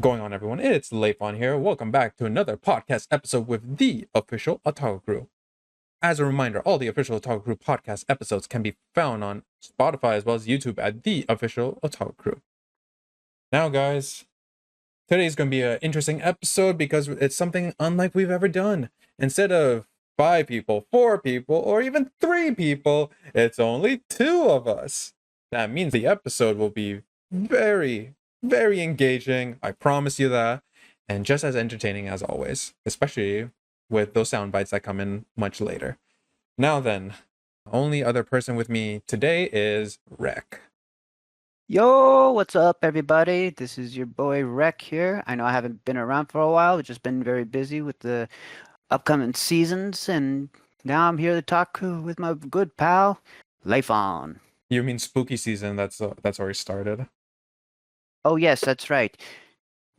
Going on, everyone? It's Leifon here. Welcome back to another podcast episode with the official Otaku Crew. As a reminder, all the official Otaku Crew podcast episodes can be found on Spotify as well as YouTube at the official Otaku Crew. Now, guys, today's going to be an interesting episode because it's something unlike we've ever done. Instead of 5 people, 4 people, or even 3 people, it's only 2 of us. That means the episode will be very engaging. I promise you that. And just as entertaining as always, especially with those sound bites that come in much later. Now then, the only other person with me today is Rek. Yo, what's up, everybody? This is your boy Rek here. I know I haven't been around for a while. I've just been very busy with the upcoming seasons, and now I'm here to talk with my good pal, Leifon. You mean spooky season? That's already started. Oh yes, that's right.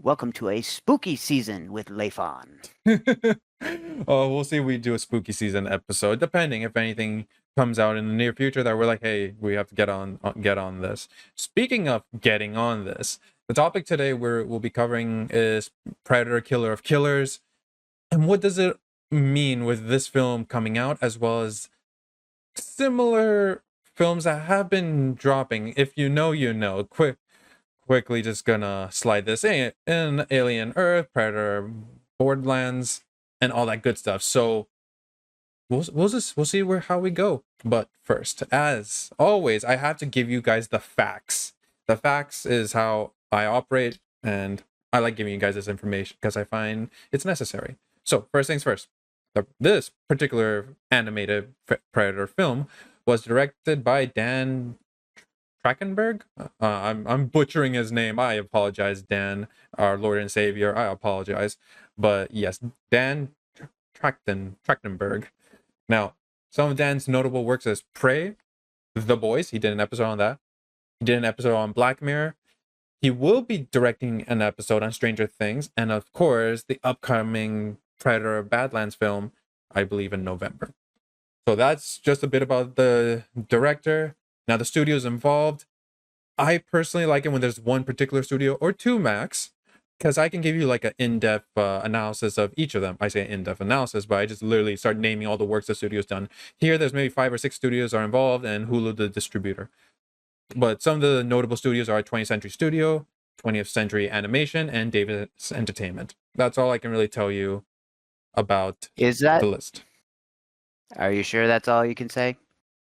Welcome to a spooky season with Leifon. Oh, we'll see if we do a spooky season episode, depending if anything comes out in the near future that we're like, hey, we have to get on this. Speaking of getting on this, the topic today we'll be covering is Predator Killer of Killers. And what does it mean with this film coming out, as well as similar films that have been dropping? If you know, you know. Quickly just gonna slide this in Alien Earth, Predator Borderlands, and all that good stuff. So we'll see how we go. But first, as always, I have to give you guys the facts. The facts is how I operate, and I like giving you guys this information because I find it's necessary. So first things first, this particular animated Predator film was directed by Dan Trachtenberg. I'm butchering his name. I apologize, Dan, our Lord and Savior. I apologize. But yes, Dan Trachtenberg. Now, some of Dan's notable works is Prey, The Boys. He did an episode on that. He did an episode on Black Mirror. He will be directing an episode on Stranger Things. And of course, the upcoming Predator Badlands film, I believe in November. So that's just a bit about the director. Now, the studios involved, I personally like it when there's one particular studio or 2 max, because I can give you like an in-depth analysis of each of them. I say in-depth analysis, but I just literally start naming all the works the studio's done. Here, there's maybe 5 or 6 studios are involved, and Hulu, the distributor. But some of the notable studios are 20th Century Studio, 20th Century Animation, and Davis Entertainment. That's all I can really tell you about the list. Are you sure that's all you can say?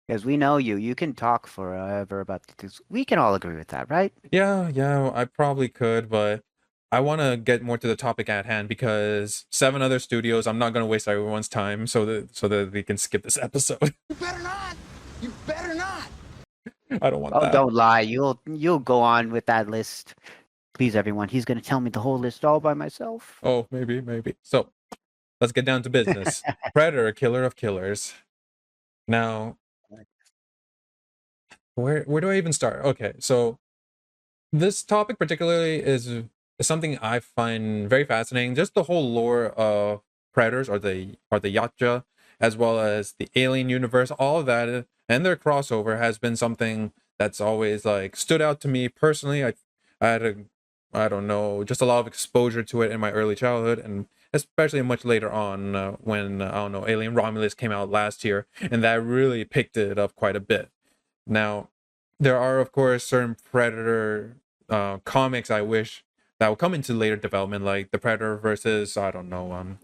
Because we know you. You can talk forever about this. We can all agree with that, right? Yeah, I probably could, but I want to get more to the topic at hand because 7 other studios, I'm not going to waste everyone's time so that we can skip this episode. You better not! You better not! I don't want Oh, that. don't lie. You'll go on with that list. Please, everyone. He's going to tell me the whole list all by myself. Oh, maybe. So, let's get down to business. Predator, Killer of Killers. Now, where do I even start? Okay, so this topic particularly is something I find very fascinating. Just the whole lore of Predators or the Yautja, as well as the Alien universe, all of that and their crossover has been something that's always like stood out to me personally. I had I don't know, just a lot of exposure to it in my early childhood, and especially much later on when I don't know, Alien Romulus came out last year, and that really picked it up quite a bit. Now, there are of course certain Predator comics I wish that will come into later development, like the Predator versus the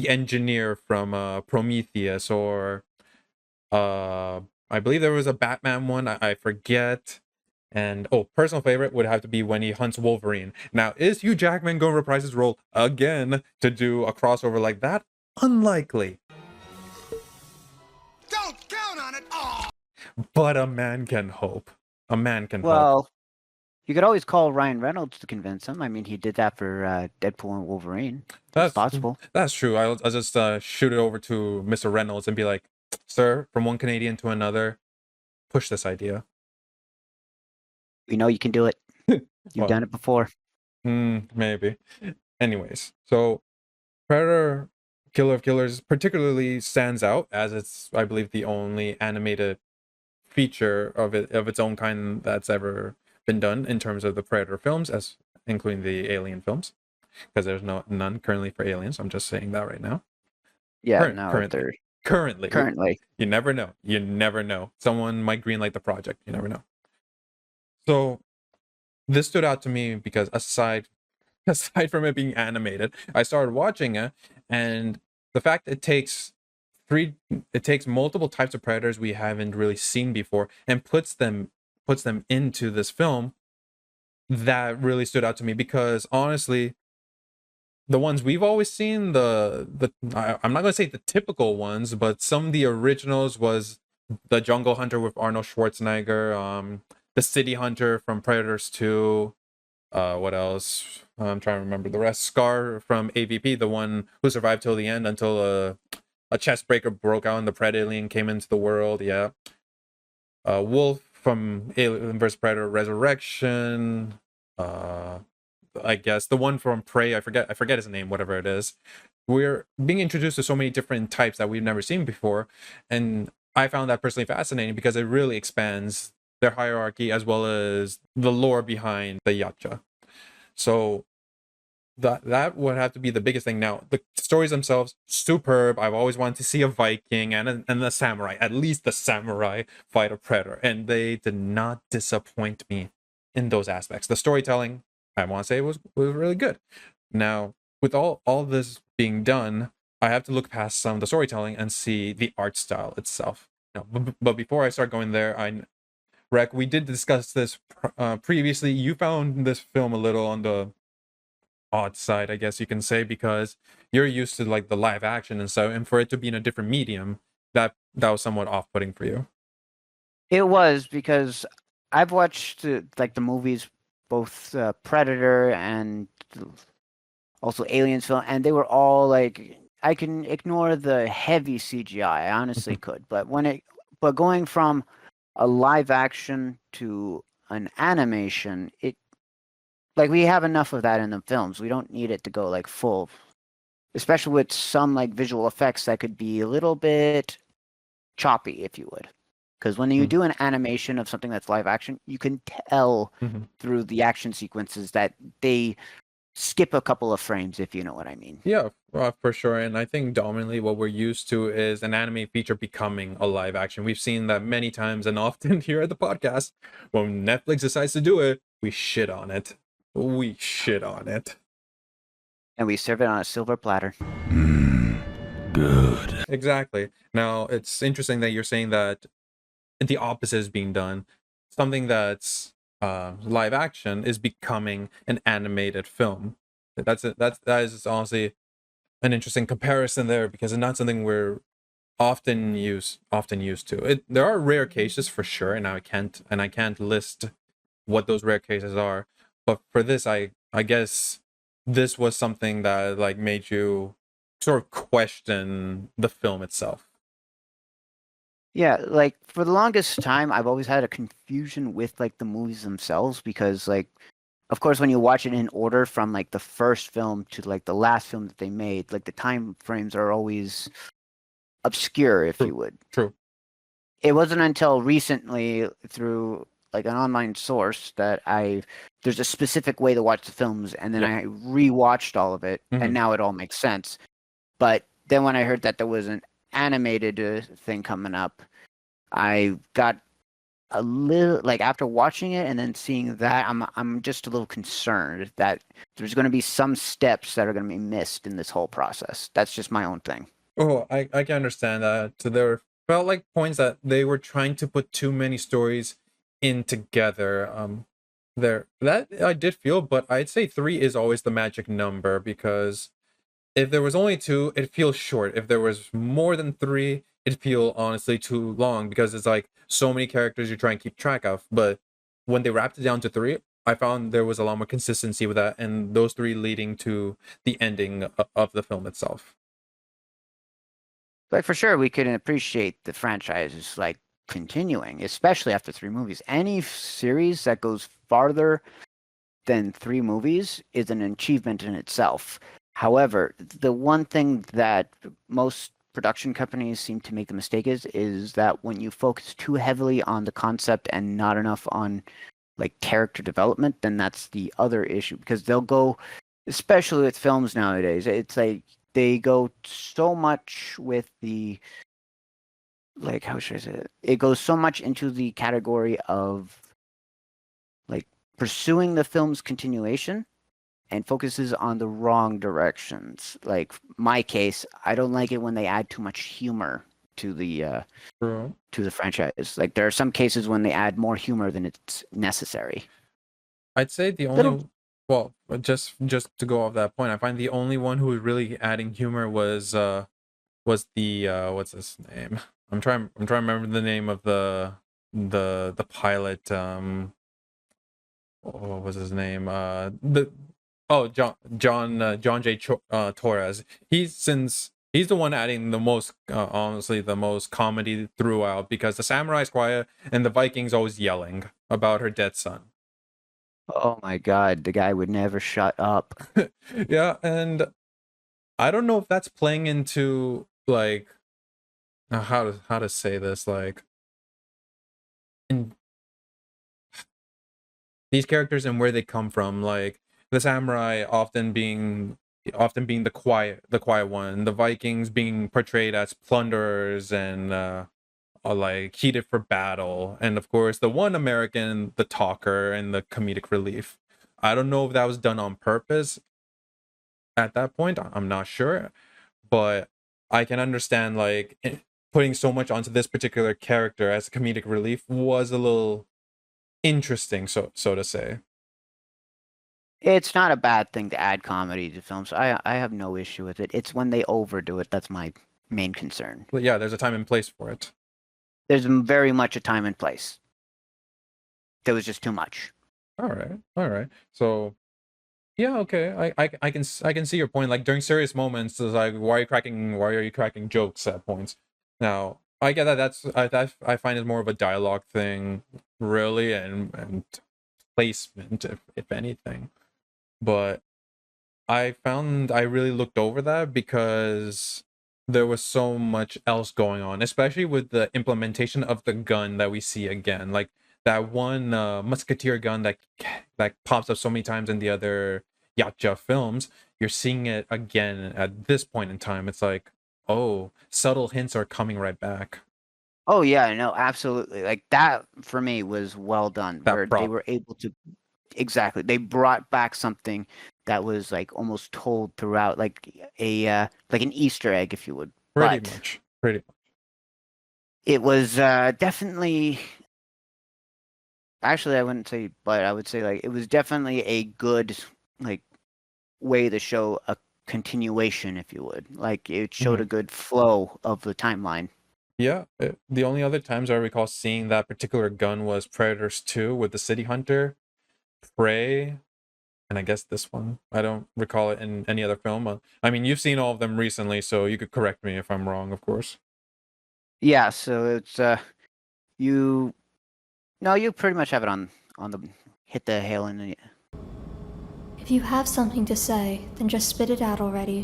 engineer from Prometheus, or I believe there was a Batman one. I forget. And personal favorite would have to be when he hunts Wolverine. Now, is Hugh Jackman going to reprise his role again to do a crossover like that? Unlikely. Don't count on it! Oh. But a man can hope. A man can hope. Well, you could always call Ryan Reynolds to convince him. I mean, he did that for Deadpool and Wolverine. That's possible. That's true. I'll just shoot it over to Mr. Reynolds and be like, sir, from one Canadian to another, push this idea. We know you can do it. You've done it before. Maybe. Anyways, so Predator Killer of Killers particularly stands out as it's, I believe, the only animated feature of its own kind that's ever been done in terms of the Predator films, as including the Alien films. because there's none currently for Aliens. I'm just saying that right now. Yeah, no, Currently. currently. You never know. You never know. Someone might greenlight the project. You never know. So this stood out to me because aside from it being animated, I started watching it, and the fact it takes multiple types of predators we haven't really seen before and puts them into this film, that really stood out to me, because honestly, the ones we've always seen, I'm not gonna say the typical ones, but some of the originals was the Jungle Hunter with Arnold Schwarzenegger, the City Hunter from Predators 2. What else? I'm trying to remember the rest. Scar from AVP, the one who survived till the end until a chest breaker broke out and the Predalien came into the world. Yeah. Wolf from Alien vs Predator Resurrection. I guess the one from Prey. I forget his name. Whatever it is. We're being introduced to so many different types that we've never seen before, and I found that personally fascinating because it really expands their hierarchy as well as the lore behind the Yautja. So that would have to be the biggest thing. Now, the stories themselves, superb. I've always wanted to see a Viking and a samurai, at least the samurai, fight a predator, and they did not disappoint me in those aspects. The storytelling, I want to say, was really good. Now, with all this being done, I have to look past some of the storytelling and see the art style itself. Now, but before I start going there, Rec, we did discuss this previously. You found this film a little on the odd side, I guess you can say, because you're used to like the live action and so, and for it to be in a different medium, that was somewhat off-putting for you. It was, because I've watched like the movies, both Predator and also Aliens film, and they were all like, I can ignore the heavy CGI, I honestly could, but going from a live action to an animation, like we have enough of that in the films. We don't need it to go like full, especially with some like visual effects that could be a little bit choppy, if you would. Because when you do an animation of something that's live action, you can tell through the action sequences that they skip a couple of frames, if you know what I mean. Yeah, for sure. And I think dominantly what we're used to is an anime feature becoming a live action. We've seen that many times and often here at the podcast. When Netflix decides to do it, we shit on it. We shit on it. And we serve it on a silver platter. Good. Exactly. Now, it's interesting that you're saying that the opposite is being done. Something that's live action is becoming an animated film. That is honestly an interesting comparison there, because it's not something we're often used to. There are rare cases for sure, and I can't list what those rare cases are. But for this, I guess this was something that like made you sort of question the film itself. Yeah, like for the longest time, I've always had a confusion with like the movies themselves, because like, of course, when you watch it in order from like the first film to like the last film that they made, like the time frames are always obscure, if you would. True. It wasn't until recently through like an online source that there's a specific way to watch the films, and then I rewatched all of it, and now it all makes sense. But then when I heard that there was an animated thing coming up, I got a little like, after watching it and then seeing that, I'm just a little concerned that there's going to be some steps that are going to be missed in this whole process. That's just my own thing. Oh, I can understand that. So there felt like points that they were trying to put too many stories in together. That I did feel, but I'd say 3 is always the magic number, because if there was only 2, it feels short. If there was more than 3, it'd feel honestly too long, because it's like so many characters you try and keep track of. But when they wrapped it down to 3, I found there was a lot more consistency with that, and those 3 leading to the ending of the film itself. But for sure, we can appreciate the franchise like continuing, especially after 3 movies. Any series that goes farther than 3 movies is an achievement in itself. However, the one thing that most production companies seem to make the mistake is that when you focus too heavily on the concept and not enough on like character development, then that's the other issue, because they'll go especially with films nowadays. It's like they go so much with the, like, how should I say it? It goes so much into the category of like pursuing the film's continuation and focuses on the wrong directions. Like my case, I don't like it when they add too much humor to True. the franchise. Like there are some cases when they add more humor than it's necessary. I'd say the Little only well, just to go off that point, I find the only one who was really adding humor was the what's his name? I'm trying to remember the name of the pilot. What was his name? The oh John J. Torres. He's the one adding the most, honestly, the most comedy throughout, because the samurai's quiet and the Vikings always yelling about her dead son. Oh my god, the guy would never shut up. Yeah, and I don't know if that's playing into like how to say this, like in these characters and where they come from, like the samurai often being the quiet one, the Vikings being portrayed as plunderers and are like heated for battle, and of course the one American, the talker and the comedic relief. I don't know if that was done on purpose at that point. I'm not sure, but I can understand like putting so much onto this particular character as a comedic relief was a little interesting, so to say. It's not a bad thing to add comedy to films. I have no issue with it. It's when they overdo it that's my main concern. But yeah, there's a time and place for it. There's very much a time and place. There was just too much. All right. So yeah, okay. I can see your point. Like during serious moments, it's like why are you cracking jokes at points? Now I get that. I find it more of a dialogue thing, really, and placement, if anything. But I found I really looked over that because there was so much else going on, especially with the implementation of the gun that we see again. Like that one musketeer gun that pops up so many times in the other Yautja films. You're seeing it again at this point in time. It's like, oh, subtle hints are coming right back. Oh yeah, no, absolutely. Like that for me was well done. That Where they prop. were able to exactly. They brought back something that was like almost told throughout, like an Easter egg, if you would. Pretty But much. Pretty much. it was definitely. Actually, I wouldn't say, but I would say like it was definitely a good like way to show a continuation, if you would. Like it showed a good flow of the timeline. Yeah, the only other times I recall seeing that particular gun was Predators 2 with the City Hunter, Prey, and I guess this one. I don't recall it in any other film. I mean, you've seen all of them recently, so you could correct me if I'm wrong, of course. Yeah, so it's you no, you pretty much have it on the hit the hail in the If you have something to say, then just spit it out already.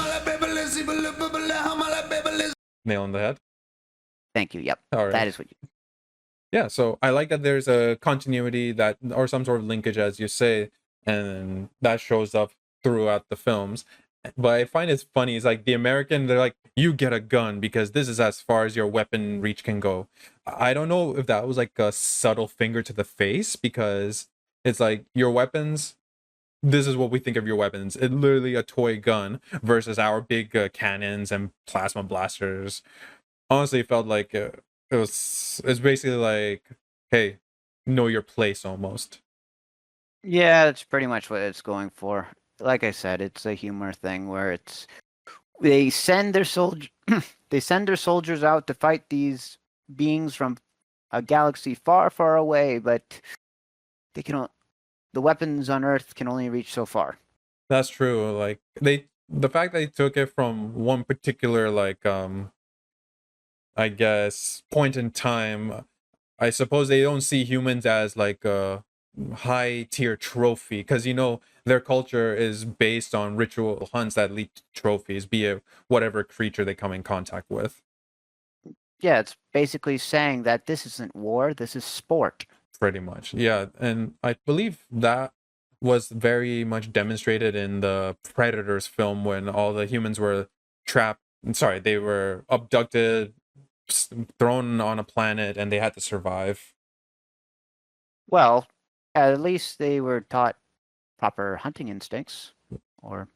Nail on the head. Thank you. Yep. All right. That is what you Yeah, so I like that there's a continuity that, or some sort of linkage, as you say, and that shows up throughout the films. But I find it's funny. It's like the American, they're like, you get a gun because this is as far as your weapon reach can go. I don't know if that was like a subtle finger to the face, because it's like your weapons, this is what we think of your weapons. It's literally a toy gun versus our big cannons and plasma blasters. Honestly, it felt like it's basically like, hey, know your place almost. Yeah, that's pretty much what it's going for. Like I said, it's a humor thing where it's they send their they send their soldiers out to fight these beings from a galaxy far, far away, but they can the weapons on Earth can only reach so far. That's true. Like the fact that they took it from one particular, like, I guess, point in time. I suppose they don't see humans as like a high tier trophy, because their culture is based on ritual hunts that lead to trophies, be it whatever creature they come in contact with. Yeah, it's basically saying that this isn't war, this is sport. Pretty much, yeah. And I believe that was very much demonstrated in the Predators film when all the humans were trapped. Sorry, they were abducted, thrown on a planet, and they had to survive. Well, at least they were taught proper hunting instincts or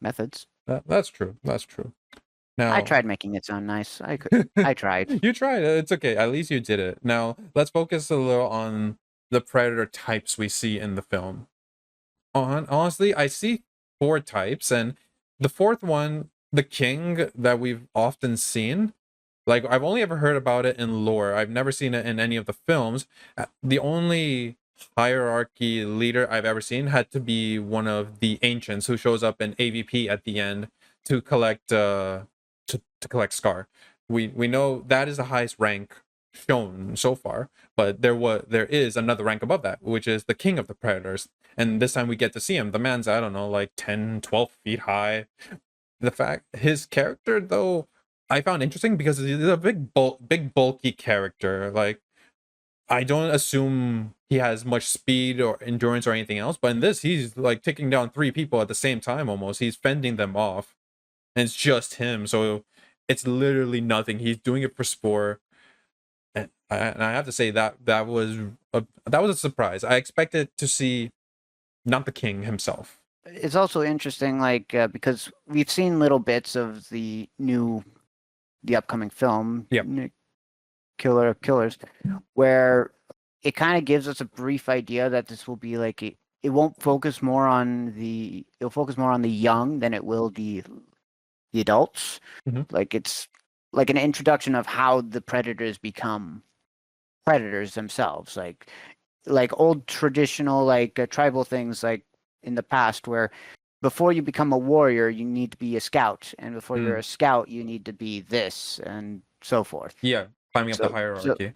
methods. That's true. That's true. Now, I tried making it sound nice. I tried. You tried. It's okay. At least you did it. Now, let's focus a little on the predator types we see in the film. Honestly, I see 4 types, and the fourth one, the king that we've often seen, like I've only ever heard about it in lore. I've never seen it in any of the films. The only hierarchy leader I've ever seen had to be one of the ancients who shows up in AVP at the end to collect to collect Scar. We know that is the highest rank shown so far, but there is another rank above that, which is the king of the predators. And this time we get to see him. The man's, I don't know, like 10, 12 feet high. The fact his character though, I found interesting because he's a big bulky character. Like, I don't assume he has much speed or endurance or anything else, but in this he's like taking down 3 people at the same time almost. He's fending them off. And it's just him. So it's literally nothing. He's doing it for sport. And I have to say that was a surprise. I expected to see not the king himself. It's also interesting, like because we've seen little bits of the upcoming film, Yep. Killer of Killers, where it kind of gives us a brief idea that this will be like it won't focus more on it'll focus more on the young than it will the adults. Mhm. Like it's like an introduction of how the predators become predators themselves, like old traditional tribal things like in the past where before you become a warrior you need to be a scout, and before you're a scout you need to be this and so forth. Yeah, climbing up the hierarchy.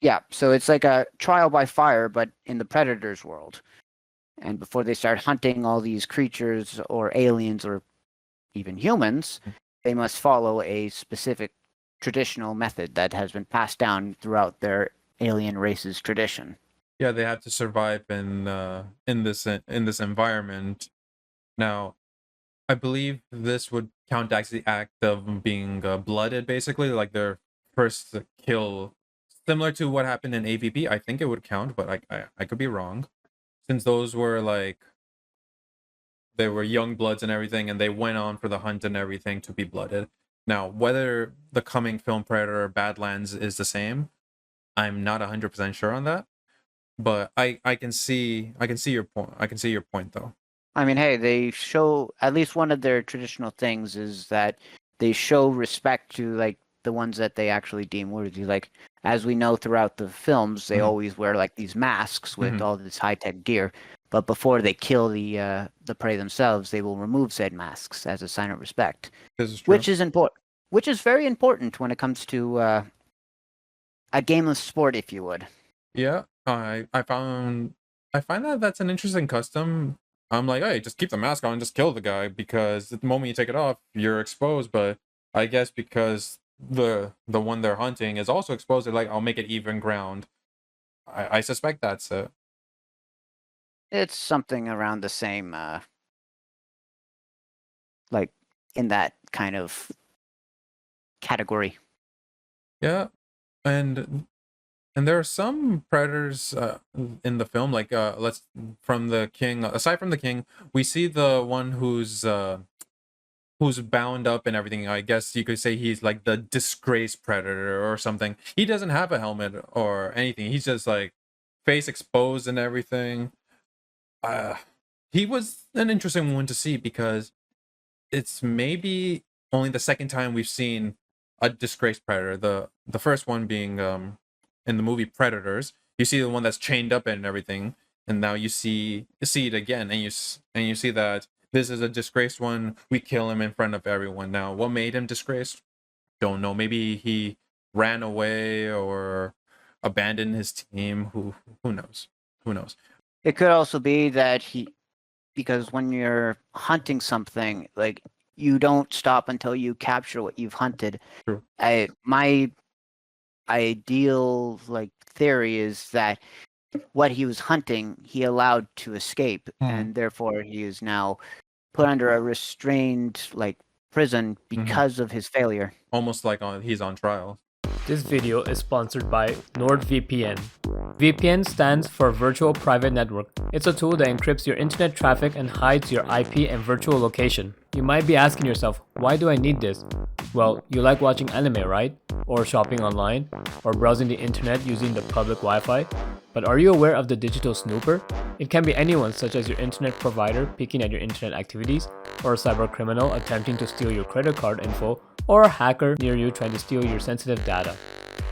Yeah, so it's like a trial by fire but in the predators world, and before they start hunting all these creatures or aliens or even humans, they must follow a specific traditional method that has been passed down throughout their alien race's tradition. Yeah, they have to survive in this environment. Now, I believe this would count as the act of being blooded, basically, like their first kill, similar to what happened in AVP. I think it would count, but I could be wrong, since those were like they were young bloods and everything, and they went on for the hunt and everything to be blooded. Now, whether the coming film Predator Badlands is the same, I'm not 100% sure on that. But I can see your point. I can see your point though. I mean, hey, they show at least one of their traditional things is that they show respect to like the ones that they actually deem worthy. Like as we know throughout the films, they always wear like these masks with all this high tech gear. But before they kill the prey themselves, they will remove said masks as a sign of respect. This is true. Which is important. Which is very important when it comes to a gameless sport, if you would. Yeah, I find that that's an interesting custom. I'm like, hey, just keep the mask on, just kill the guy, because the moment you take it off, you're exposed. But I guess because the one they're hunting is also exposed, they're like, I'll make it even ground. I suspect that's it. It's something around the same, like in that kind of category. Yeah, and there are some predators in the film, like from the king. Aside from the king, we see the one who's bound up and everything. I guess you could say he's like the disgraced predator or something. He doesn't have a helmet or anything. He's just like face exposed and everything. He was an interesting one to see because it's maybe only the second time we've seen a disgraced predator. The first one being in the movie Predators. You see the one that's chained up and everything, and now you see it again, and you see that this is a disgraced one. We kill him in front of everyone. Now, what made him disgraced? Don't know. Maybe he ran away or abandoned his team. Who knows? Who knows? It could also be that because when you're hunting something, like you don't stop until you capture what you've hunted. True. My ideal like theory is that what he was hunting, he allowed to escape, and therefore he is now put under a restrained like prison because of his failure. Almost like he's on trial. This video is sponsored by NordVPN. VPN stands for Virtual Private Network. It's a tool that encrypts your internet traffic and hides your IP and virtual location. You might be asking yourself, why do I need this? Well, you like watching anime, right? Or shopping online? Or browsing the internet using the public Wi-Fi? But are you aware of the digital snooper? It can be anyone, such as your internet provider peeking at your internet activities, or a cyber criminal attempting to steal your credit card info, or a hacker near you trying to steal your sensitive data.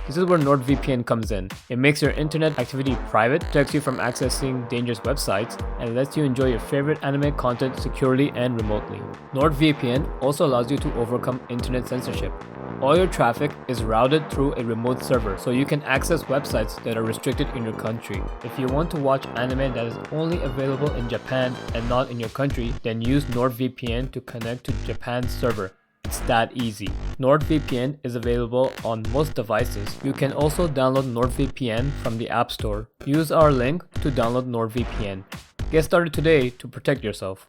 This is where NordVPN comes in. It makes your internet activity private, protects you from accessing dangerous websites, and lets you enjoy your favorite anime content securely and remotely. NordVPN also allows you to overcome internet censorship. All your traffic is routed through a remote server, so you can access websites that are restricted in your country. If you want to watch anime that is only available in Japan and not in your country, then use NordVPN to connect to Japan's server. It's that easy. NordVPN is available on most devices. You can also download NordVPN from the App Store. Use our link to download NordVPN. Get started today to protect yourself.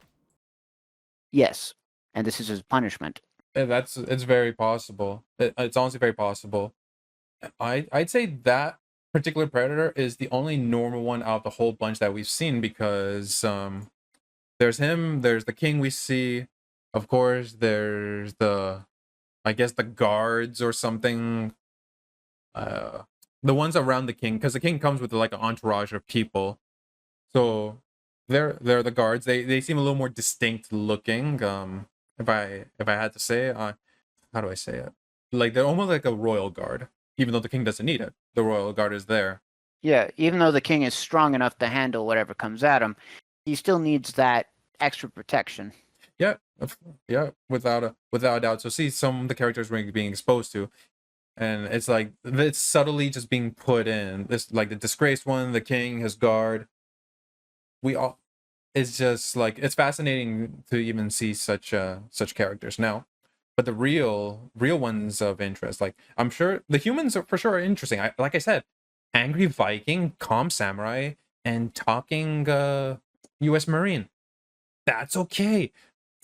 Yes, and this is his punishment. It's very possible. It's honestly very possible. I'd say that particular predator is the only normal one out of the whole bunch that we've seen, because there's him, there's the king we see, of course, there's I guess the guards or something, the ones around the king, because the king comes with like an entourage of people, so they're the guards. They seem a little more distinct looking. If I had to say, how do I say it? Like they're almost like a royal guard, even though the king doesn't need it. The royal guard is there. Yeah, even though the king is strong enough to handle whatever comes at him, he still needs that extra protection. Yeah, without a doubt. So see some of the characters we're being exposed to, and it's like it's subtly just being put in. This like the disgraced one, the king, his guard. It's just like it's fascinating to even see such characters now. But the real ones of interest, like I'm sure the humans are for sure interesting. Like I said, angry Viking, calm samurai, and talking U.S. Marine. That's okay,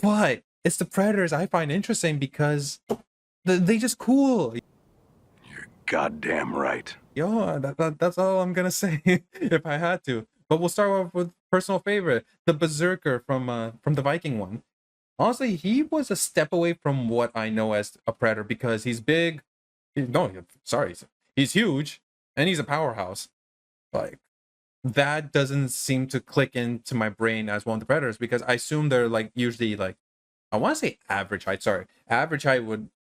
but it's the predators I find interesting because they just cool. You're goddamn right. Yo, that's all I'm gonna say if I had to. But we'll start off with personal favorite, the Berserker from the Viking one. Honestly, he was a step away from what I know as a predator because he's big. He's huge and he's a powerhouse. Like that doesn't seem to click into my brain as one of the predators because I assume they're like usually like I want to say average height. Sorry, average height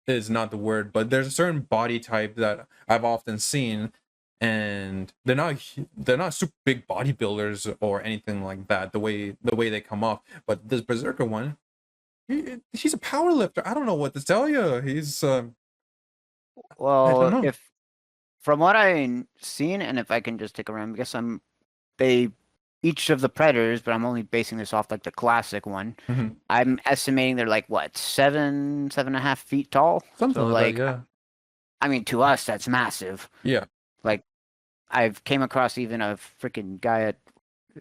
is not the word, but there's a certain body type that I've often seen, and they're not super big bodybuilders or anything like that. The way they come off, but this Berserker one, he's a power lifter. I don't know what to tell you. He's I don't Well, know. if from what I've seen, and if I can just take a random guess, each of the predators, but I'm only basing this off like the classic one. Mhm. I'm estimating they're like what 7.5 feet tall. Something So like that, yeah. I mean, to us that's massive. Yeah. Like I've came across even a freaking guy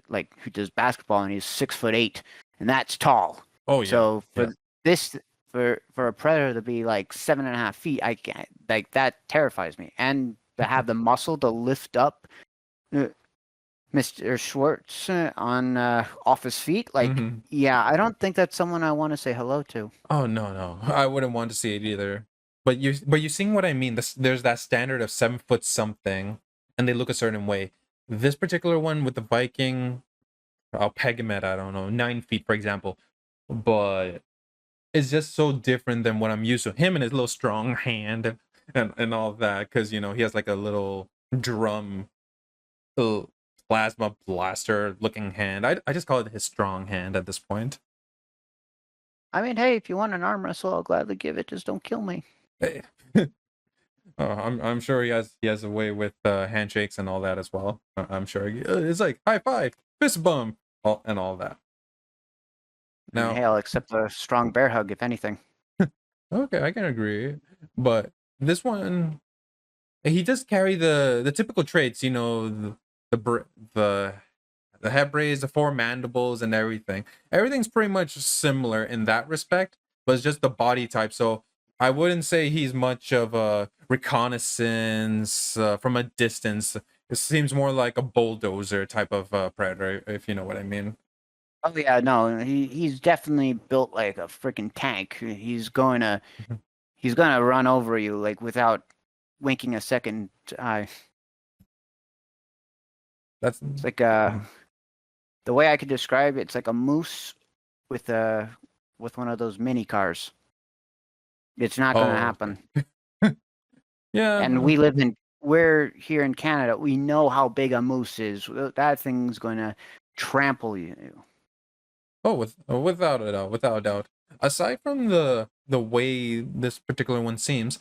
who does basketball, and he's 6'8", and that's tall. Oh yeah. So for yeah. this, for a predator to be like 7.5 feet, I can't, like that terrifies me. And to have the muscle to lift up Mr. Schwartz on off his feet, like Mhm. yeah, I don't think that's someone I want to say hello to. Oh no, I wouldn't want to see it either. But you seeing what I mean? There's that standard of 7 foot something, and they look a certain way. This particular one with the Viking, I'll peg him at I don't know 9 feet for example, but it's just so different than what I'm used to. Him and his little strong hand and all that, because he has like a little drum, little plasma blaster looking hand. I just call it his strong hand at this point. I mean, hey, if you want an arm wrestle, I'll gladly give it. Just don't kill me. Hey. I'm sure he has a way with handshakes and all that as well. I'm sure it's like high five, fist bump, and all that. Now, Hey, I'll accept a strong bear hug if anything. okay, I can agree, but this one, he does carry the typical traits. The the the head brace, the four mandibles, and everything. Everything's pretty much similar in that respect, but it's just the body type. So I wouldn't say he's much of a reconnaissance from a distance. It seems more like a bulldozer type of predator, if you know what I mean. Oh yeah, no, he's definitely built like a freaking tank. Mhm. He's gonna run over you like without winking a second eye. That's It's like Mhm. the way I could describe it, it's like a moose with one of those mini cars. It's not gonna Oh, okay. happen. Yeah. And we're here in Canada. We know how big a moose is. That thing's gonna trample you. Oh, without a doubt, without a doubt. Aside from the way this particular one seems,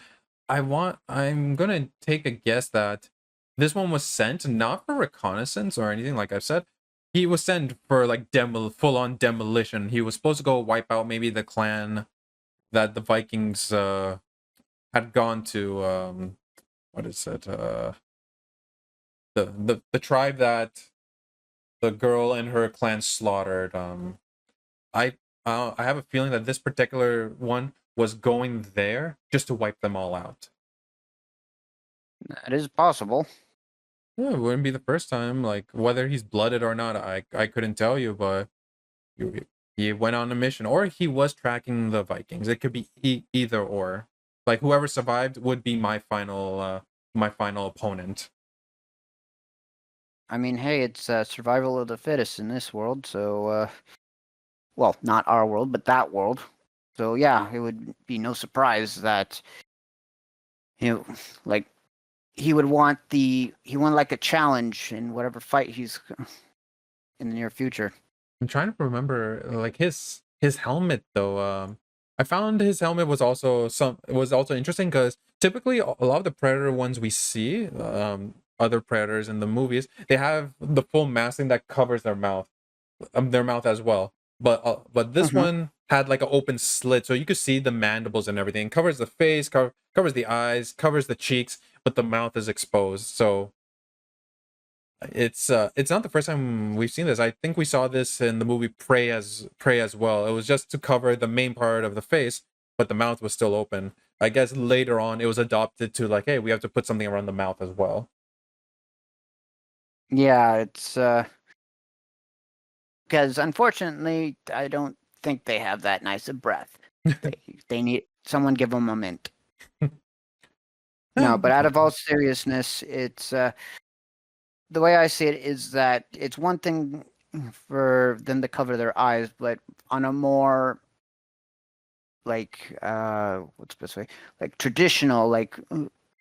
I'm gonna take a guess that this one was sent not for reconnaissance or anything. Like I've said, he was sent for like full on demolition. He was supposed to go wipe out maybe the clan that the Vikings had gone to. What is it? The tribe that the girl and her clan slaughtered. I I have a feeling that this particular one was going there just to wipe them all out. That is possible. Yeah, it wouldn't be the first time. Like whether he's blooded or not, I couldn't tell you, but he went on a mission, or he was tracking the Vikings. It could be either or. Like whoever survived would be my final opponent. I mean, hey, it's survival of the fittest in this world. So, well, not our world, but that world. So yeah, it would be no surprise that like he want like a challenge in whatever fight he's in the near future. I'm trying to remember like his helmet though. I found his helmet was also interesting because typically a lot of the predator ones we see, other predators in the movies, they have the full masking that covers their mouth as well. But this Mhm. one had like an open slit, so you could see the mandibles and everything. It covers the face, covers the eyes, covers the cheeks, but the mouth is exposed. So it's not the first time we've seen this. I think we saw this in the movie Prey as well. It was just to cover the main part of the face, but the mouth was still open. I guess later on it was adopted to like, hey, we have to put something around the mouth as well. Yeah, it's because unfortunately, I don't think they have that nice a breath. They they need someone give them a mint. No, but out of all seriousness, it's the way I see it is that it's one thing for them to cover their eyes, but on a more like what's the best way? Like traditional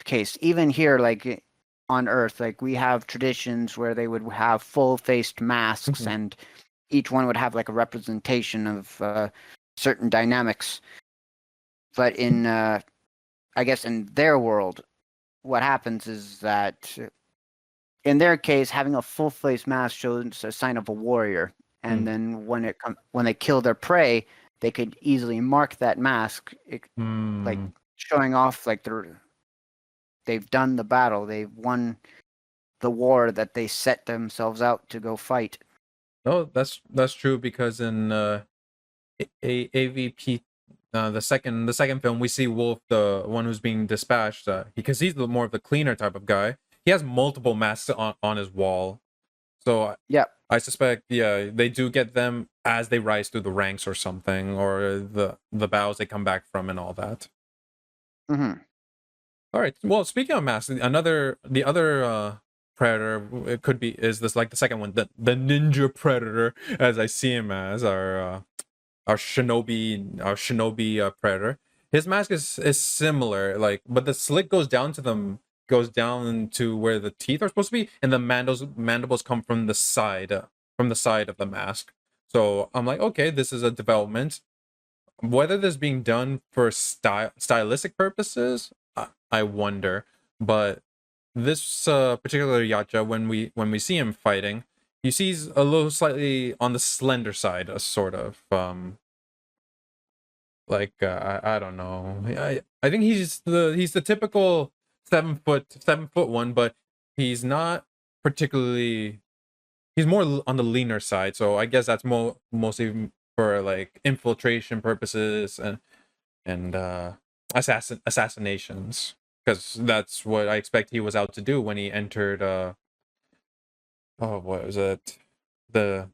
case. Even here, like on Earth, like we have traditions where they would have full-faced masks, Mhm. and each one would have like a representation of certain dynamics. But in I guess in their world, what happens is that in their case, having a full face mask shows a sign of a warrior, and Mm. then when they kill their prey, they could easily mark that mask, like Mm. showing off like they've done the battle, they've won the war that they set themselves out to go fight. No, that's true because in AVP, the second film, we see Wolf, the one who's being dispatched, because he's more of the cleaner type of guy. He has multiple masks on his wall, so Yep. I suspect, yeah, they do get them as they rise through the ranks or something, or the battles they come back from and all that. Hmm. All right. Well, speaking of masks, the other predator, it could be, is this like the second one, the ninja predator, as I see him as our shinobi predator. His mask is similar, like, but the slit goes down to where the teeth are supposed to be, and the mandibles come from the side of the mask. So I'm like, okay, this is a development. Whether this being done for stylistic purposes, I wonder. But this particular Yautja, when we see him fighting, you see he's a little slightly on the slender side, sort of. I don't know. I think he's the typical 7 foot one, but he's not particularly. He's more on the leaner side, so I guess that's mostly for like infiltration purposes and assassinations, because that's what I expect he was out to do when he entered. Oh, what was it? The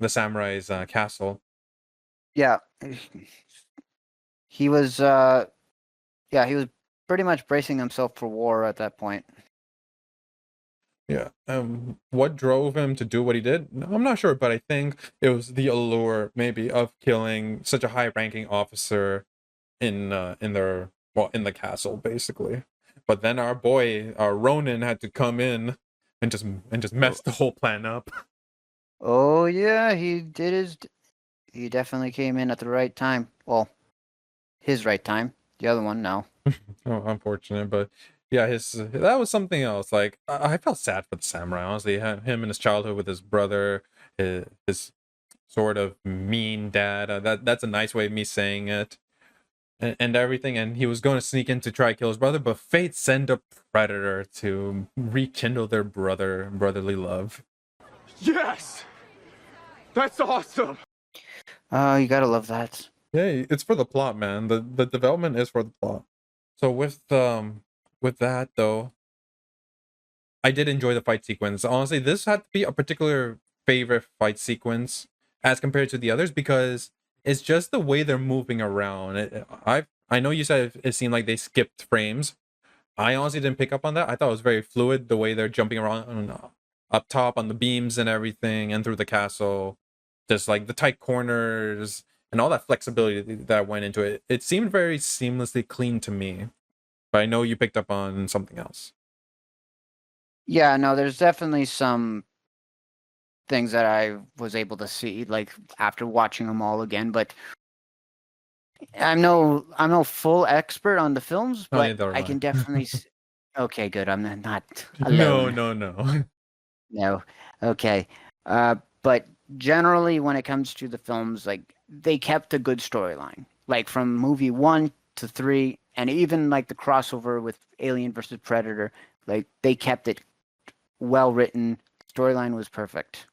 samurai's castle. Yeah, he was. Yeah, he was pretty much bracing himself for war at that point. Yeah. What drove him to do what he did? I'm not sure, but I think it was the allure, maybe, of killing such a high-ranking officer in the castle, basically. But then our boy, Ronin, had to come in and just mess the whole plan up. Oh yeah, he did his. He definitely came in at the right time. Well, his right time. The other one, no. Oh, unfortunate, but yeah, his that was something else. Like I felt sad for the samurai, honestly. Him in his childhood with his brother, his sort of mean dad. That's a nice way of me saying it, and everything. And he was going to sneak in to try to kill his brother, but fate sent a predator to rekindle their brotherly love. Yes! That's awesome! Oh, you gotta love that. Yeah, it's for the plot, man. The development is for the plot. So with that though, I did enjoy the fight sequence. Honestly, this had to be a particular favorite fight sequence as compared to the others, because it's just the way they're moving around. I know you said it seemed like they skipped frames. I honestly didn't pick up on that. I thought it was very fluid the way they're jumping around up top on the beams and everything, and through the castle, just like the tight corners and all that flexibility that went into it. It seemed very seamlessly clean to me. But I know you picked up on something else. Yeah, no, there's definitely some things that I was able to see, like after watching them all again. But I'm no full expert on the films, Oh, but neither am I can definitely. Okay, good. I'm not No, alone. no. No. Okay. But generally, when it comes to the films, like they kept a good storyline, like from movie 1 to 3, and even like the crossover with Alien versus Predator, like they kept it well written. Storyline was perfect.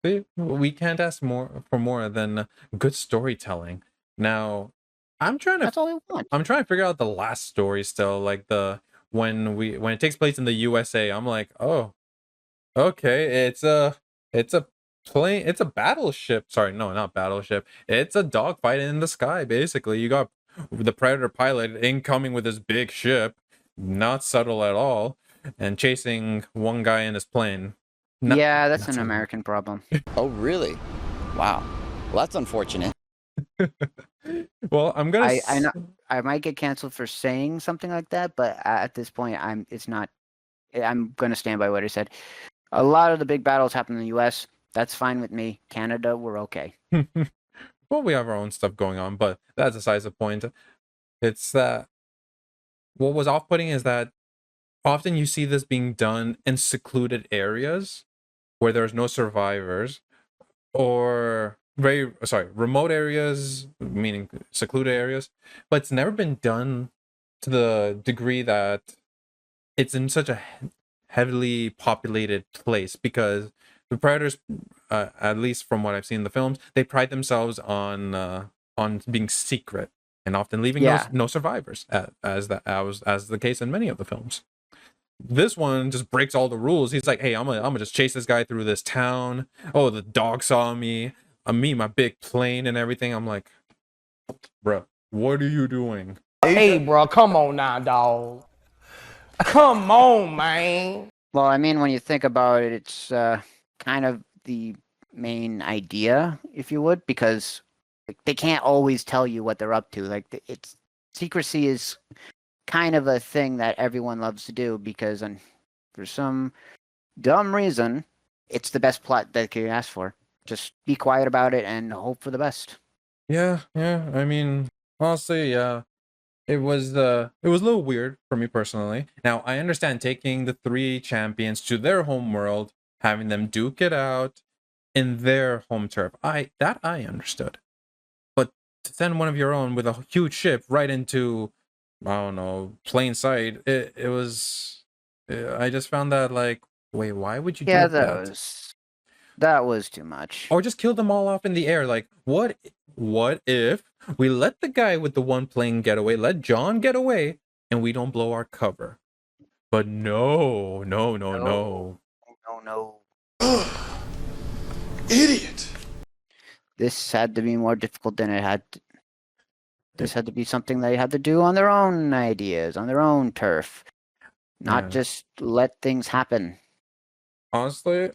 See, we can't ask more for more than good storytelling. Now, I'm trying to That's all I want. I'm trying to figure out the last story still, like when it takes place in the USA. I'm like, oh, okay, it's a plane, it's a battleship. Sorry, no, not battleship. It's a dogfight in the sky. Basically, you got the Predator pilot incoming with his big ship, not subtle at all, and chasing one guy in his plane. Yeah, that's an so- American problem. Oh, really? Wow. Well, that's unfortunate. Well, I'm gonna. I know I might get canceled for saying something like that, but at this point, it's not. I'm gonna stand by what I said. A lot of the big battles happen in the U.S. That's fine with me. Canada, we're okay. Well, we have our own stuff going on, but that's besides the point. It's that what was off-putting is that often you see this being done in secluded areas where there's no survivors, or remote areas, meaning secluded areas, but it's never been done to the degree that it's in such a heavily populated place, because the predators, at least from what I've seen in the films, they pride themselves on being secret and often leaving Yeah. no survivors, as the case in many of the films. This one just breaks all the rules. He's like, hey, I'm gonna just chase this guy through this town. Oh, the dog saw me. Me, my big plane and everything. I'm like, bro, what are you doing? Hey, bro, come on now, dog. Come on, man. Well, I mean, when you think about it, it's kind of the main idea, if you would, because they can't always tell you what they're up to. Like, it's secrecy is kind of a thing that everyone loves to do because, for some dumb reason, it's the best plot that you can ask for. Just be quiet about it and hope for the best. Yeah. I mean, honestly, yeah. It was a little weird for me personally. Now, I understand taking the 3 champions to their home world, having them duke it out in their home turf. I understood. But to send one of your own with a huge ship right into, I don't know, plain sight, it was I just found that like, wait, why would you Yeah, do that? that was too much. Or just kill them all off in the air. Like, what if we let the guy with the one plane get away, let John get away, and we don't blow our cover? But no. No, no. Idiot. This had to be more difficult than it had. This had to be something they had to do on their own ideas, on their own turf, not Yeah. just let things happen. Honestly,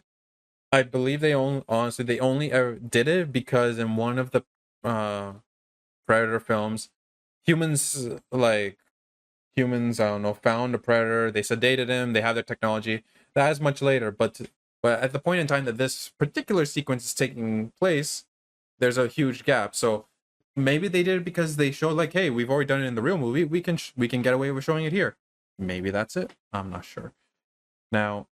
I believe they only ever did it because in one of the Predator films, humans I don't know, found a predator, they sedated him, they have their technology. That is much later, but at the point in time that this particular sequence is taking place, there's a huge gap. So maybe they did it because they showed like, hey, we've already done it in the real movie. We can get away with showing it here. Maybe that's it. I'm not sure. Now,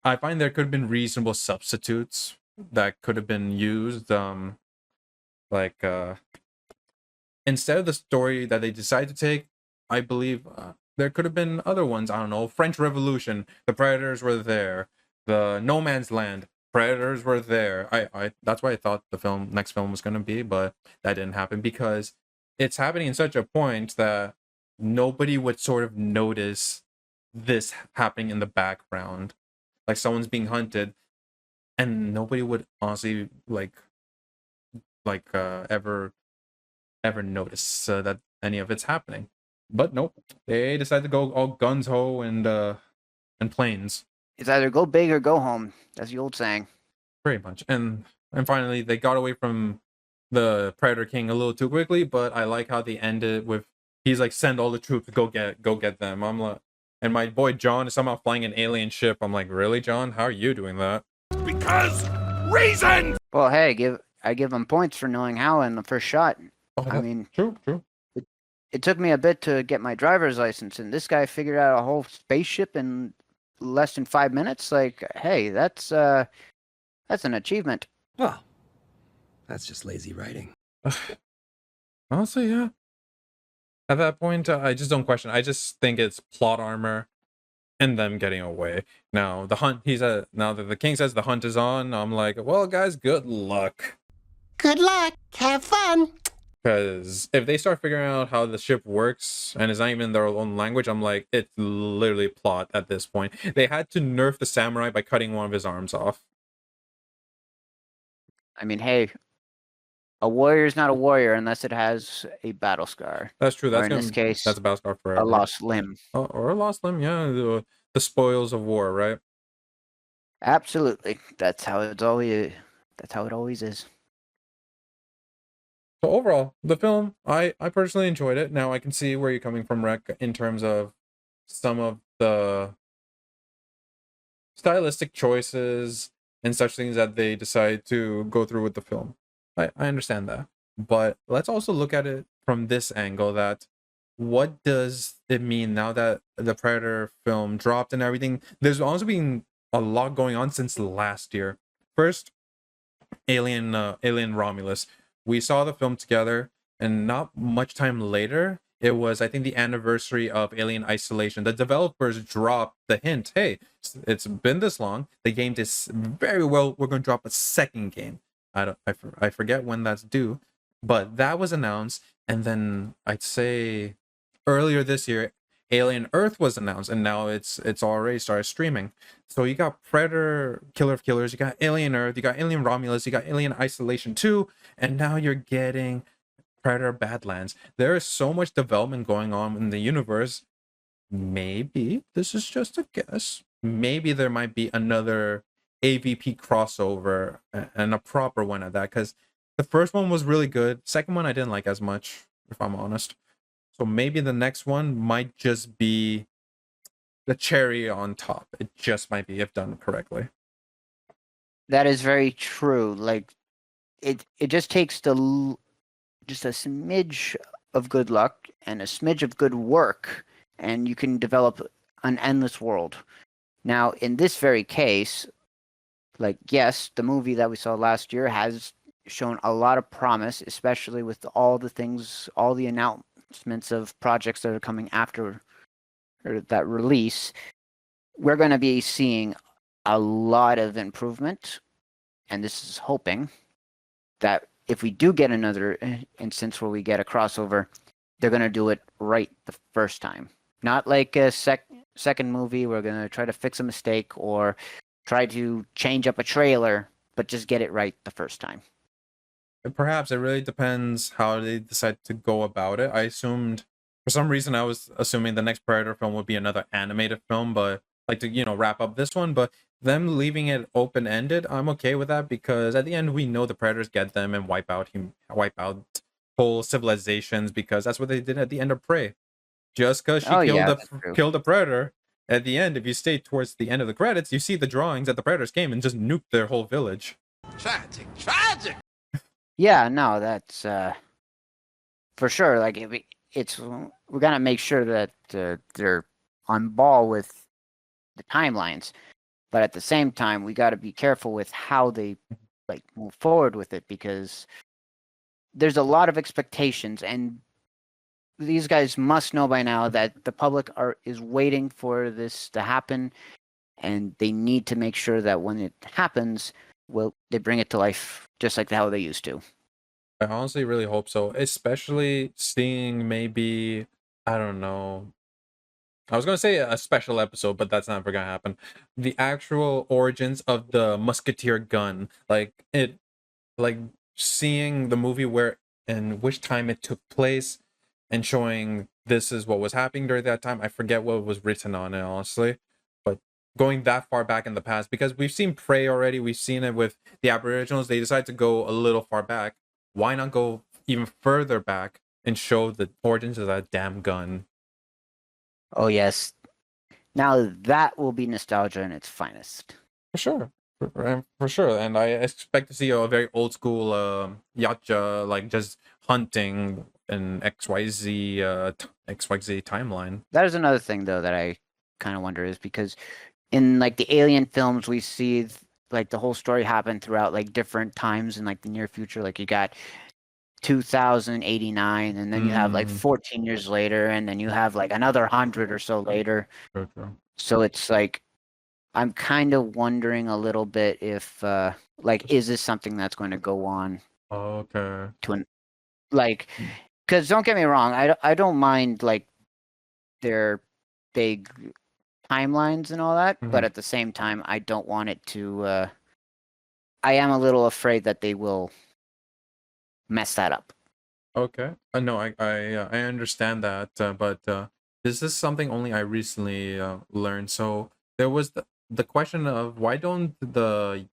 I find there could have been reasonable substitutes that could have been used. Instead of the story that they decided to take, I believe there could have been other ones. I don't know, French Revolution. The Predators were there. The No Man's Land. Predators were there. I that's what I thought the next film was going to be, but that didn't happen because it's happening in such a point that nobody would sort of notice this happening in the background. Like someone's being hunted, and nobody would honestly ever notice that any of it's happening. But nope, they decided to go all guns ho and planes. It's either go big or go home. That's the old saying. Pretty much. And finally they got away from the Predator King a little too quickly, but I like how they ended with he's like, send all the troops, go get them. I'm like, and my boy John is somehow flying an alien ship. I'm like, really, John? How are you doing that? Because reasons! Well, hey, I give him points for knowing how in the first shot. Oh, I mean, true. it took me a bit to get my driver's license, and this guy figured out a whole spaceship in less than 5 minutes. Like, hey, that's an achievement. Well, that's just lazy writing. Honestly, yeah. At that point, I just don't question. I just think it's plot armor and them getting away. Now the hunt. Now that the king says the hunt is on, I'm like, well, guys, good luck. Good luck. Have fun. Because if they start figuring out how the ship works and it's not even their own language, I'm like, it's literally plot at this point. They had to nerf the samurai by cutting one of his arms off. I mean, hey, a warrior is not a warrior unless it has a battle scar. That's true. Or in this case, that's a battle scar forever. a lost limb. Oh, or a lost limb, yeah. The spoils of war, right? Absolutely. That's how it always is. So overall, the film, I personally enjoyed it. Now I can see where you're coming from, Rec, in terms of some of the stylistic choices and such things that they decide to go through with the film. I understand that. But let's also look at it from this angle, that what does it mean now that the Predator film dropped and everything? There's also been a lot going on since last year. First, Alien Romulus. We saw the film together, and not much time later, it was, I think, the anniversary of Alien Isolation. The developers dropped the hint, hey, it's been this long, the game did very well, we're going to drop a second game. I forget when that's due, but that was announced. And then I'd say earlier this year, Alien Earth was announced, and now it's already started streaming. So you got Predator, Killer of Killers, you got Alien Earth, you got Alien Romulus, you got Alien Isolation 2, and now you're getting Predator Badlands. There is so much development going on in the universe. Maybe this is just a guess. Maybe there might be another AVP crossover, and a proper one at that, because the first one was really good. Second one I didn't like as much, if I'm honest. So maybe the next one might just be the cherry on top. It just might be, if done correctly. That is very true. Like, it just takes just a smidge of good luck and a smidge of good work, and you can develop an endless world. Now, in this very case, like, yes, the movie that we saw last year has shown a lot of promise, especially with all the announcements of projects that are coming after that release. We're going to be seeing a lot of improvement, and this is hoping that if we do get another instance where we get a crossover, they're going to do it right the first time. Not like a second movie, we're going to try to fix a mistake or try to change up a trailer, but just get it right the first time. Perhaps it really depends how they decide to go about it. I assumed, for some reason, I was assuming the next Predator film would be another animated film, but like to wrap up this one. But them leaving it open ended, I'm okay with that because at the end we know the Predators get them and wipe out whole civilizations because that's what they did at the end of Prey. Just because she killed the Predator. At the end, if you stay towards the end of the credits, you see the drawings that the Predators came and just nuked their whole village. Tragic! Yeah, no, that's for sure. Like we're gonna make sure that they're on ball with the timelines, but at the same time, we got to be careful with how they like move forward with it because there's a lot of expectations, and these guys must know by now that the public is waiting for this to happen, and they need to make sure that when it happens, they bring it to life just like how they used to. I honestly really hope so, especially seeing maybe, I don't know, I was going to say a special episode, but that's never going to happen. The actual origins of the musketeer gun, like seeing the movie where and which time it took place and showing this is what was happening during that time. I forget what was written on it, honestly, but going that far back in the past, because we've seen Prey already, we've seen it with the Aboriginals, they decided to go a little far back. Why not go even further back and show the origins of that damn gun? Oh yes, now that will be nostalgia in its finest. For sure. For sure. And I expect to see a very old school Yautja, like just hunting an XYZ timeline. That is another thing though that I kind of wonder is because in like the Alien films we see like the whole story happen throughout like different times in like the near future. Like you got 2089 and then you have like 14 years later and then you have like another 100 or so later. True. So it's like I'm kind of wondering a little bit if like is this something that's going to go on Okay. like because don't get me wrong, I don't mind like their big timelines and all that, but at the same time I don't want it to I am a little afraid that they will mess that up. Okay. No, I understand that, but this is something only I recently learned. So there was the question of why don't the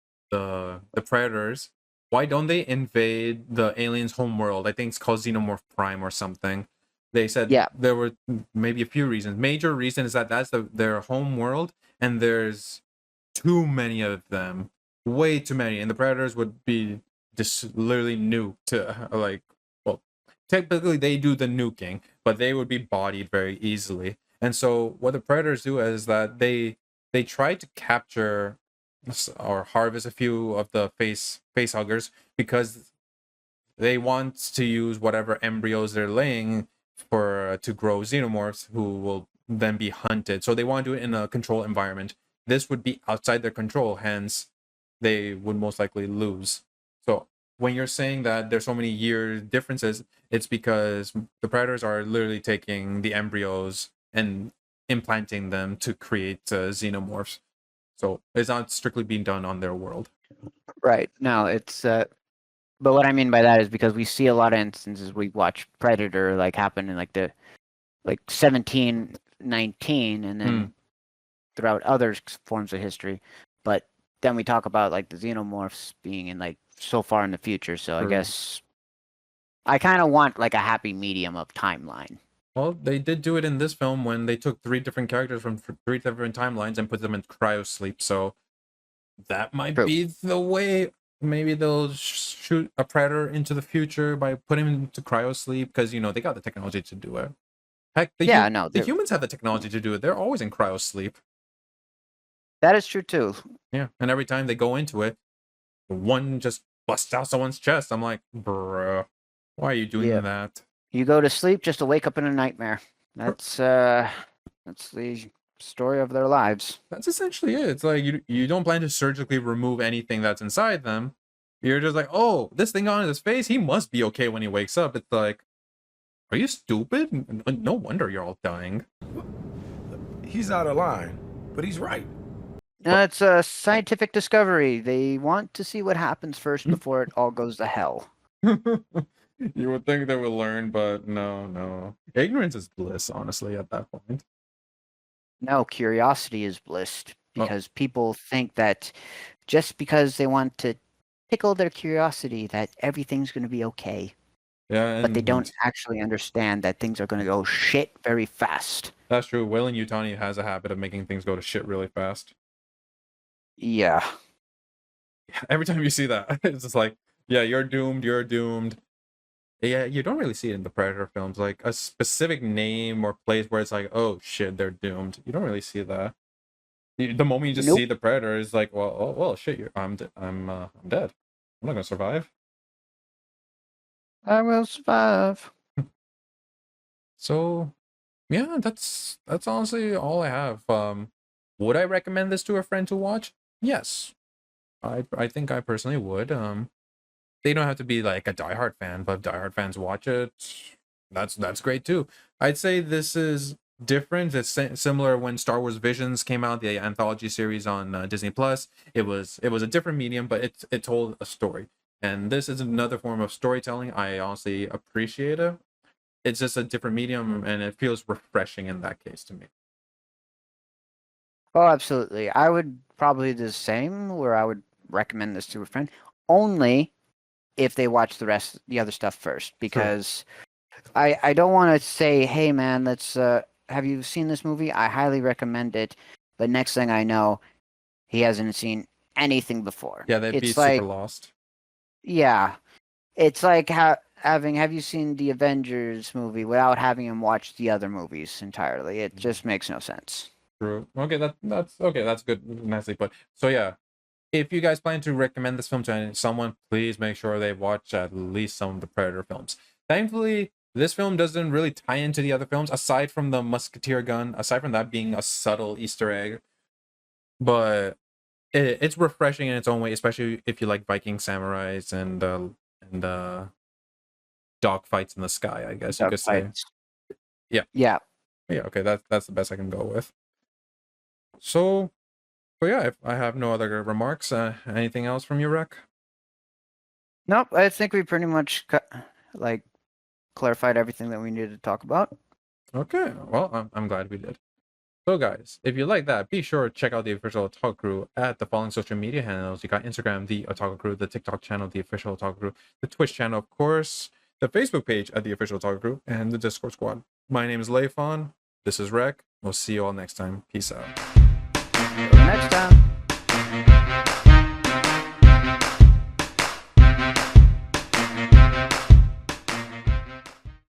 predators, why don't they invade the aliens' home world? I think it's called Xenomorph Prime or something. They said there were maybe a few reasons. Major reason is that that's their home world, and there's too many of them, way too many, and the predators would be just literally nuked. Well, technically they do the nuking, but they would be bodied very easily. And so what the predators do is that they try to capture or harvest a few of the face huggers because they want to use whatever embryos they're laying for to grow xenomorphs who will then be hunted. So they want to do it in a controlled environment. This would be outside their control, hence they would most likely lose. So when you're saying that there's so many year differences, it's because the predators are literally taking the embryos and implanting them to create xenomorphs. So it's not strictly being done on their world. Right. No, it's but what I mean by that is because we see a lot of instances we watch Predator like happen in like the 1719 and then throughout other forms of history. But then we talk about like the xenomorphs being in like so far in the future. So I guess I kind of want like a happy medium of timeline. Well, they did do it in this film when they took 3 different characters from 3 different timelines and put them in cryo sleep. So that might be the way. Maybe they'll shoot a predator into the future by putting him into cryo sleep because they got the technology to do it. Heck, the humans have the technology to do it. They're always in cryo sleep. That is true too. Yeah, and every time they go into it, one just busts out someone's chest. I'm like, bruh, why are you doing that? You go to sleep just to wake up in a nightmare. That's the story of their lives. That's essentially it. It's like you don't plan to surgically remove anything that's inside them. You're just like, oh, this thing on his face, he must be okay when he wakes up. It's like, are you stupid? No wonder you're all dying. He's out of line, but he's right. It's a scientific discovery. They want to see what happens first before it all goes to hell. You would think they would learn, but no. Ignorance is bliss, honestly, at that point. No, curiosity is bliss because people think that just because they want to tickle their curiosity that everything's going to be okay. Yeah, but they don't actually understand that things are going to go shit very fast. That's true. Wayland Yutani has a habit of making things go to shit really fast. Yeah. Every time you see that, it's just like, yeah, you're doomed. Yeah, you don't really see it in the Predator films, like a specific name or place where it's like, oh shit, they're doomed. You don't really see that. The moment you just see the Predator, is like, well, shit, I'm dead. I'm not gonna survive. I will survive. So, yeah, that's honestly all I have. Would I recommend this to a friend to watch? Yes, I think I personally would. They don't have to be like a diehard fan, but if diehard fans watch it, that's great too. I'd say this is different. It's similar when Star Wars Visions came out, the anthology series on Disney Plus. It was a different medium, but it told a story. And this is another form of storytelling. I honestly appreciate it. It's just a different medium, and it feels refreshing in that case to me. Oh, absolutely. I would probably do the same, where I would recommend this to a friend, only if they watch the other stuff first, because I don't want to say, hey man, let's have you seen this movie? I highly recommend it. But next thing I know, he hasn't seen anything before. Yeah, they'd be like, super lost. Yeah. It's like have you seen the Avengers movie without having him watch the other movies entirely? It just makes no sense. True. Okay, that's okay. That's good. Nicely put. So yeah, if you guys plan to recommend this film to someone, please make sure they watch at least some of the Predator films. Thankfully, this film doesn't really tie into the other films, aside from the Musketeer gun, aside from that being a subtle Easter egg. But it's refreshing in its own way, especially if you like Viking samurais and dog fights in the sky, I guess you could say. Yeah. Okay, that's the best I can go with. So yeah, if I have no other remarks, anything else from you, Rec? Nope, I think we pretty much clarified everything that we needed to talk about. Okay, well, I'm glad we did. So guys, if you like that, be sure to check out the official Otaku Crew at the following social media handles. You got Instagram, the Otaku Crew, the TikTok channel, the official Otaku Crew, the Twitch channel, of course, the Facebook page at the official Otaku Crew, and the Discord squad. My name is Leifon. This is Rec. We'll see you all next time. Peace out. Next time.